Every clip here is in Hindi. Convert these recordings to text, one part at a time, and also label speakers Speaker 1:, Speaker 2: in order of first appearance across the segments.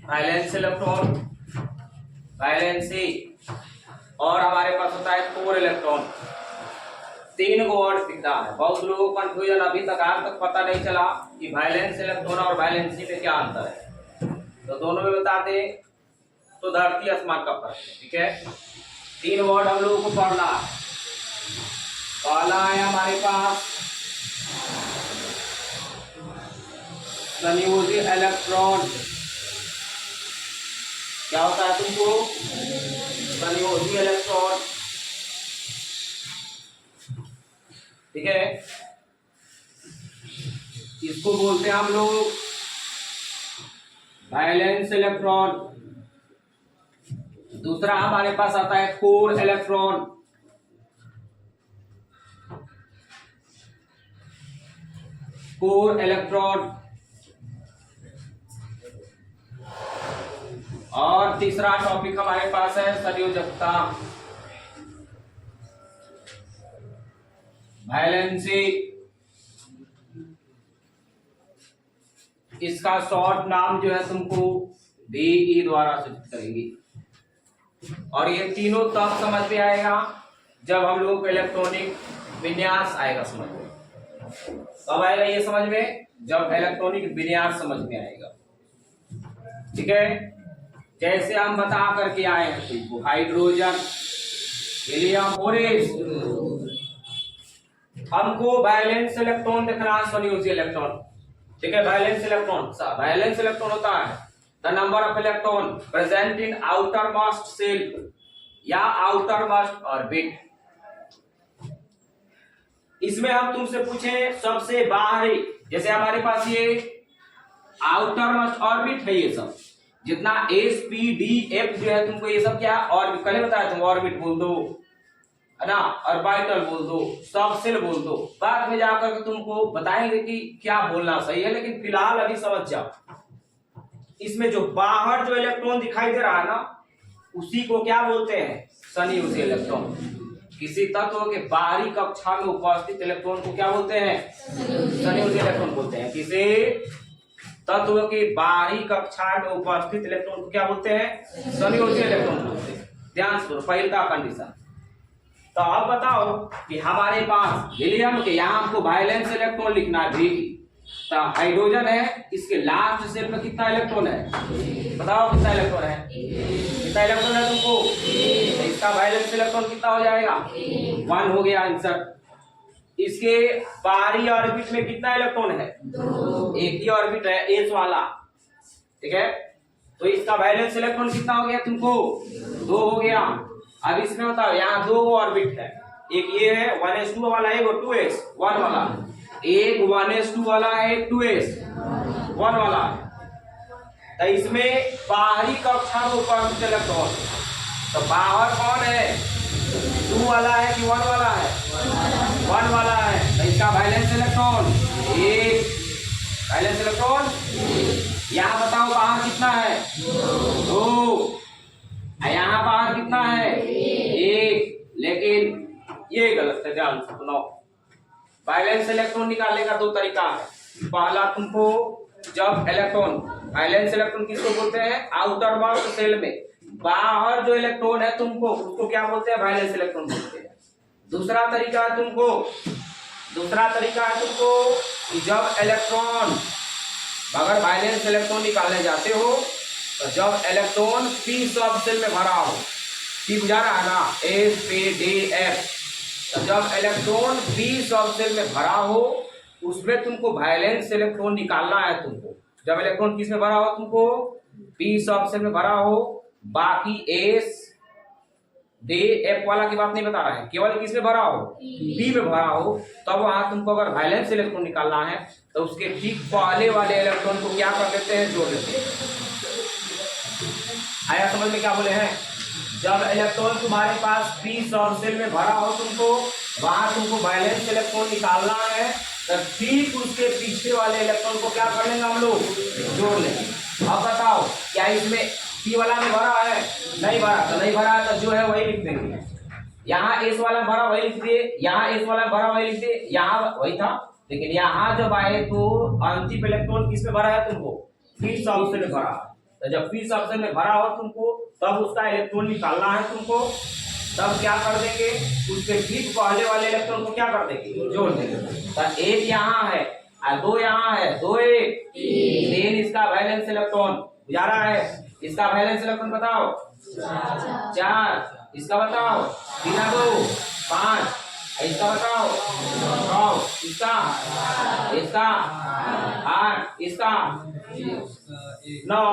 Speaker 1: वैलेंस इलेक्ट्रॉन, वैलेंसी, और हमारे पास होता है कोर इलेक्ट्रॉन। तीन को वर्ड दिखता है। बहुत लोगों को कंफ्यूजन अभी तक आज तक पता नहीं चला कि वैलेंस इलेक्ट्रॉन और वैलेंसी में क्या अंतर है। तो दोनों में बता दे तो धरती आसमान का फर्क है। ठीक है, तीन वर्ड हम लोगों को पढ़ना है। पहला है हमारे पास संयोजी इलेक्ट्रॉन। क्या होता है तुमको? संयोजी इलेक्ट्रॉन। ठीक है, इसको बोलते हैं हम लोग वैलेंस इलेक्ट्रॉन। दूसरा हमारे पास आता है कोर इलेक्ट्रॉन। Core electron. और तीसरा टॉपिक हमारे पास है संयोजकता, वैलेंसी। इसका शॉर्ट नाम जो है तुमको VE द्वारा सूचित करेंगी। और ये तीनों तब समझ में आएगा जब हम लोगों को इलेक्ट्रॉनिक विन्यास आएगा समझ में। कब आएगा ये समझ में? जब इलेक्ट्रॉनिक विन्यास समझ में आएगा। ठीक है, जैसे हम बता करके आए हैं तुमको हाइड्रोजन, हीलियम, बोरेस। हमको वैलेंस इलेक्ट्रॉन देखना है, संयोजी इलेक्ट्रॉन। ठीक है, वैलेंस इलेक्ट्रॉन, वैलेंस इलेक्ट्रॉन होता है the number of electron present in outermost shell या आउटर मोस्ट ऑर्बिट। इसमें हम तुमसे पूछे सबसे बाहरी, जैसे हमारे पास ये आउटर मोस्ट ऑर्बिट है, ये सब जितना S, P, D, F जो है तुमको ये सब क्या ऑर्बिट, पहले बताया तुम ऑर्बिट बोल दो है ना, ऑर्बिटल बोल दो, सब सेल बोल दो। बाद में जाकर के तुमको बताएंगे कि क्या बोलना सही है, लेकिन फिलहाल अभी समझ जाओ। इसमें जो बाहर जो इलेक्ट्रॉन दिखाई दे रहा है ना, उसी को क्या बोलते हैं? संयोजी इलेक्ट्रॉन। किसी तत्व के बाहरी कक्षा में उपस्थित इलेक्ट्रॉन को क्या बोलते हैं? संयोजी इलेक्ट्रॉन बोलते हैं। किसी तत्व के बाहरी कक्षा में उपस्थित इलेक्ट्रॉन को क्या बोलते हैं? संयोजी इलेक्ट्रॉन बोलते हैं। ध्यान से पहला कंडीशन। तो अब बताओ कि हमारे पास हीलियम के यहाँ हमको वैलेंस इलेक्ट्रॉन लिखना है VE। तो हाइड्रोजन है, इसके लास्ट सेल में कितना इलेक्ट्रॉन है? बताओ कितना इलेक्ट्रॉन है? कितना इलेक्ट्रॉन है तुमको? तो इसका वैलेंस इलेक्ट्रॉन कितना हो जाएगा? 1 हो गया आंसर। इसके बाहरी ऑर्बिट में कितना इलेक्ट्रॉन है? एक ही ऑर्बिट है, S वाला। ठीक है, तो इसका वैलेंस इलेक्ट्रॉन कितना हो गया तुमको? 2 हो गया। अब इसमें बताओ, यहाँ 2 ऑर्बिट है, एक ये है 1s2 वाला, एक 2s1 वाला, एक 1s2 वाला है, 2s1 वाला। तो इसमें बाहरी कक्षा में उपस्थित इलेक्ट्रॉन, तो बाहर कौन है? 2 वाला है कि 1 वाला है? 1 वाला है। तो इसका वैलेंस इलेक्ट्रॉन 1, वैलेंस इलेक्ट्रॉन। यहाँ बताओ बाहर कितना है? 2। यहाँ बाहर कितना है? 1। लेकिन ये गलत है, ध्यान से सुनो। वैलेंस इलेक्ट्रॉन निकालने का 2 तरीका है। पहला तुमको जब इलेक्ट्रॉन, वैलेंस इलेक्ट्रॉन किसको बोलते हैं? आउटर मोस्ट सेल में बाहर जो इलेक्ट्रॉन है तुमको उसको क्या बोलते हैं? वैलेंस इलेक्ट्रॉन बोलते हैं। दूसरा तरीका है तुमको कि जब इलेक्ट्रॉन, अगर वैलेंस इलेक्ट्रॉन निकालने जाते हो तो जब इलेक्ट्रॉन p सब सेल में भरा हो, p बुझा रहा है ना, S, P, D, F। तो जब इलेक्ट्रॉन p सब सेल में भरा हो उसमें तुमको वैलेंस इलेक्ट्रॉन निकालना है तुमको। जब इलेक्ट्रॉन किस में भरा हो? तुमको p सब सेल में भरा हो। बाकी S, D, F वाला की बात नहीं बता रहा है, केवल किस में भरा हो? p में भरा हो। तब वहां तुमको अगर वैलेंस इलेक्ट्रॉन निकालना है तो उसके ठीक पहले वाले इलेक्ट्रॉन को क्या कर लेते हैं? जोड़ लेते हैं। आया समझ में क्या बोले हैं? जब इलेक्ट्रॉन तुम्हारे पास p सब सेल में भरा हो तुमको, वहां तुमको वैलेंस इलेक्ट्रॉन निकालना है, तो ठीक उसके पीछे वाले इलेक्ट्रॉन को क्या कर लेंगे हम लोग? जोड़ लेंगे। अब बताओ क्या इसमें p वाला में भरा है? नहीं भरा। तो नहीं भरा है तो जो है वही लिख देंगे। यहाँ S वाला भरा वही लिख दिए, यहाँ S वाला भरा वही लिख दिए, यहाँ वही था। लेकिन यहाँ जब आए तो अंतिम इलेक्ट्रॉन किस में भरा है तुमको? p सब सेल में भरा। तो जब पी ऑप्शन में भरा हो तुमको, तब उसका इलेक्ट्रॉन निकालना है तुमको, तब क्या कर देंगे, उसके ठीक पहले वाले इलेक्ट्रॉन को क्या कर देंगे, जोड़ देंगे। तो एक यहाँ है और 2 यहाँ है, 2 1 3 इसका वैलेंस इलेक्ट्रॉन जा रहा है। इसका वैलेंस इलेक्ट्रॉन बताओ 4, इसका बताओ 3 2 5, इसका बताओ 9, इसका 8, इसका 9।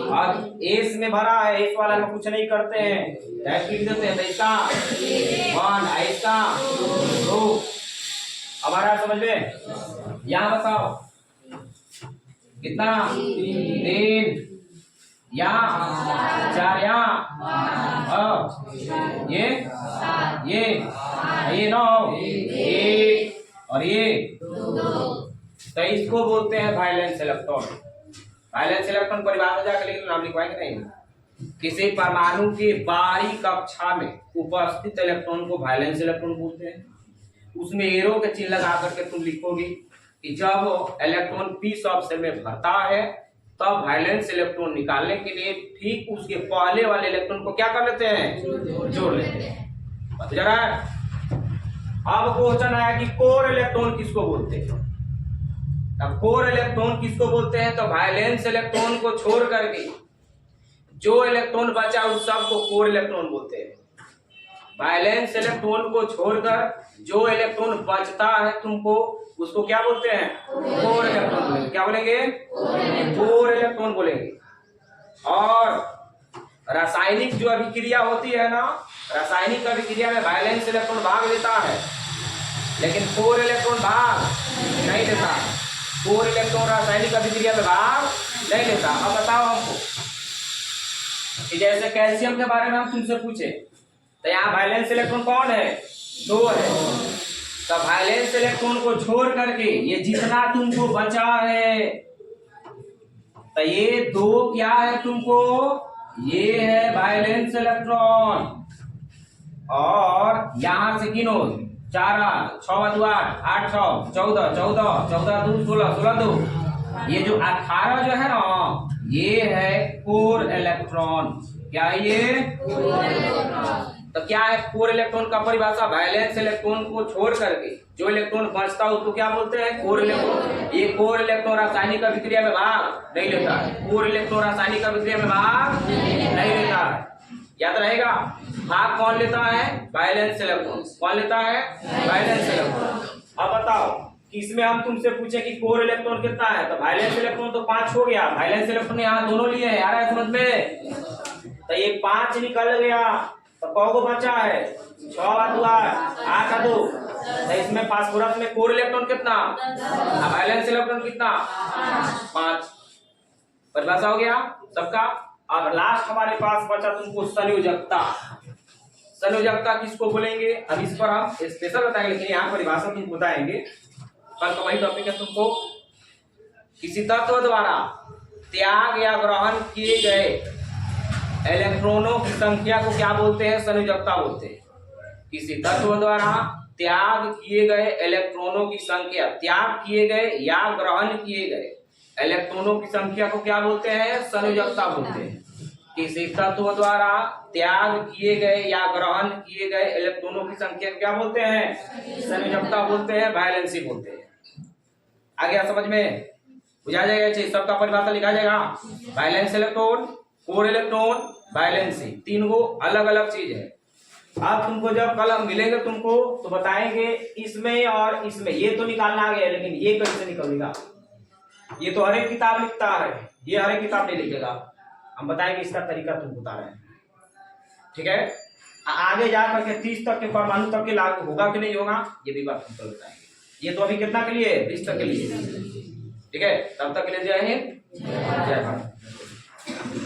Speaker 1: और एस में भरा है, एस वाला में कुछ नहीं करते हैं, डायरेक्ट लिख देते हैं। तो इसका 1, इसका 2। हमारा समझ में, यहाँ बताओ कितना 3, यहाँ 4, यहाँ ये 9, 1 और ये 2। तो इसको बोलते हैं वैलेंस इलेक्ट्रॉन। वैलेंस इलेक्ट्रॉन परिभाषा जाकर लिख नाम लिखवाएंगे नहीं। किसी परमाणु की बाहरी कक्षा में उपस्थित इलेक्ट्रॉन को वैलेंस इलेक्ट्रॉन बोलते हैं। उसमें एरो के चिन्ह लगा करके तुम लिखोगे कि जब इलेक्ट्रॉन पी ऑप्शन में भरता है तब वैलेंस इलेक्ट्रॉन निकालने के लिए ठीक उसके पहले वाले इलेक्ट्रॉन को क्या कर लेते हैं, जोड़ लेते हैं। जरा अब क्वेश्चन आया कि कोर इलेक्ट्रॉन किसको बोलते हैं। अब कोर इलेक्ट्रॉन किसको बोलते हैं, तो वैलेंस इलेक्ट्रॉन को छोड़ करके जो इलेक्ट्रॉन बचा उस सब को कोर इलेक्ट्रॉन बोलते हैं। वैलेंस इलेक्ट्रॉन को छोड़कर जो इलेक्ट्रॉन बचता है तुमको उसको क्या बोलते हैं, कोर इलेक्ट्रॉन बोलेंगे। क्या बोलेंगे, कोर इलेक्ट्रॉन बोलेंगे। और रासायनिक जो अभिक्रिया होती है ना, रासायनिक अभिक्रिया में वैलेंस इलेक्ट्रॉन भाग लेता है लेकिन कोर इलेक्ट्रॉन भाग नहीं लेता। कोर इलेक्ट्रॉन रासायनिक अभिक्रिया में भाग नहीं लेता। अब बताओ हमको कि जैसे कैल्शियम के बारे में हम तुमसे पूछे तो यहाँ वैलेंस इलेक्ट्रॉन कौन है, 2 है। तो वैलेंस इलेक्ट्रॉन को छोड़ करके ये जितना तुमको बचा है, तो ये 2 क्या है तुमको, ये है वैलेंस इलेक्ट्रॉन। और यहां से गिनो 4 6 2 8 8 6 14 14 14 2 16 16 2। ये जो 18 जो है ना, ये है कोर इलेक्ट्रॉन। क्या है ये, कोर इलेक्ट्रॉन। तो क्या है कोर इलेक्ट्रॉन का परिभाषा, वैलेंस इलेक्ट्रॉन को छोड़ करके जो इलेक्ट्रॉन बचता है उसको क्या बोलते हैं, कोर इलेक्ट्रॉन। ये कोर इलेक्ट्रॉन रासायनिक अभिक्रिया में भाग नहीं लेता है। कोर इलेक्ट्रॉन रासायनिक अभिक्रिया में भाग नहीं लेता है, याद रहेगा। भाग कौन लेता है, वैलेंस इलेक्ट्रॉन। कौन लेता है, वैलेंस इलेक्ट्रॉन। अब बताओ कि इसमें हम तुमसे पूछे कि कोर इलेक्ट्रॉन कितना है, तो वैलेंस इलेक्ट्रॉन तो 5 हो गया। वैलेंस इलेक्ट्रॉन यहाँ दोनों लिए है, आ रहा है समझ में। तो ये 5 निकल गया तो कौ को बचा है, 6 2 8 2। तो इसमें फास्फोरस में कोर इलेक्ट्रॉन कितना, वैलेंस इलेक्ट्रॉन कितना, 5। परिभाषा हो गया सबका। अब लास्ट हमारे पास बचा तुमको संयोजकता। संयोजकता किसको बोलेंगे, अब इस पर हम स्पेशल बताएंगे, लेकिन यहाँ परिभाषा तुमको बताएंगे। कल का वही टॉपिक है तुमको। किसी तत्व द्वारा त्याग या ग्रहण किए गए इलेक्ट्रॉनों की संख्या को क्या बोलते हैं, संयोजकता बोलते हैं। किसी तत्व द्वारा त्याग किए गए इलेक्ट्रॉनों की संख्या, त्याग किए गए या ग्रहण किए गए इलेक्ट्रॉनों की संख्या को क्या बोलते हैं, संयोजकता बोलते हैं। किसी तत्व द्वारा त्याग किए गए या ग्रहण किए गए इलेक्ट्रॉनों की संख्या को क्या बोलते हैं, संयोजकता बोलते हैं, वैलेंसी बोलते हैं। आ गया समझ में, बुझा जाएगा। सबका परिभाषा लिखा जाएगा, valence electron, core electron, valency, 3 गो अलग अलग चीज है। अब तुमको जब कल हम मिलेंगे तुमको तो बताएंगे इसमें और इसमें, ये तो निकालना आ गया लेकिन ये कैसे निकलेगा, ये तो हर एक किताब लिखता है, ये हर एक किताब नहीं लिखेगा। हम बताएंगे इसका तरीका तुम बता रहे हैं, ठीक है। आगे जा करके 30 तक के परमाणु तक के लागू होगा कि नहीं होगा ये भी बात तुमको बताएंगे। ये तो अभी कितना के लिए, 20 तक के लिए, ठीक है। तब तक के लिए जय हिंद, जय भारत।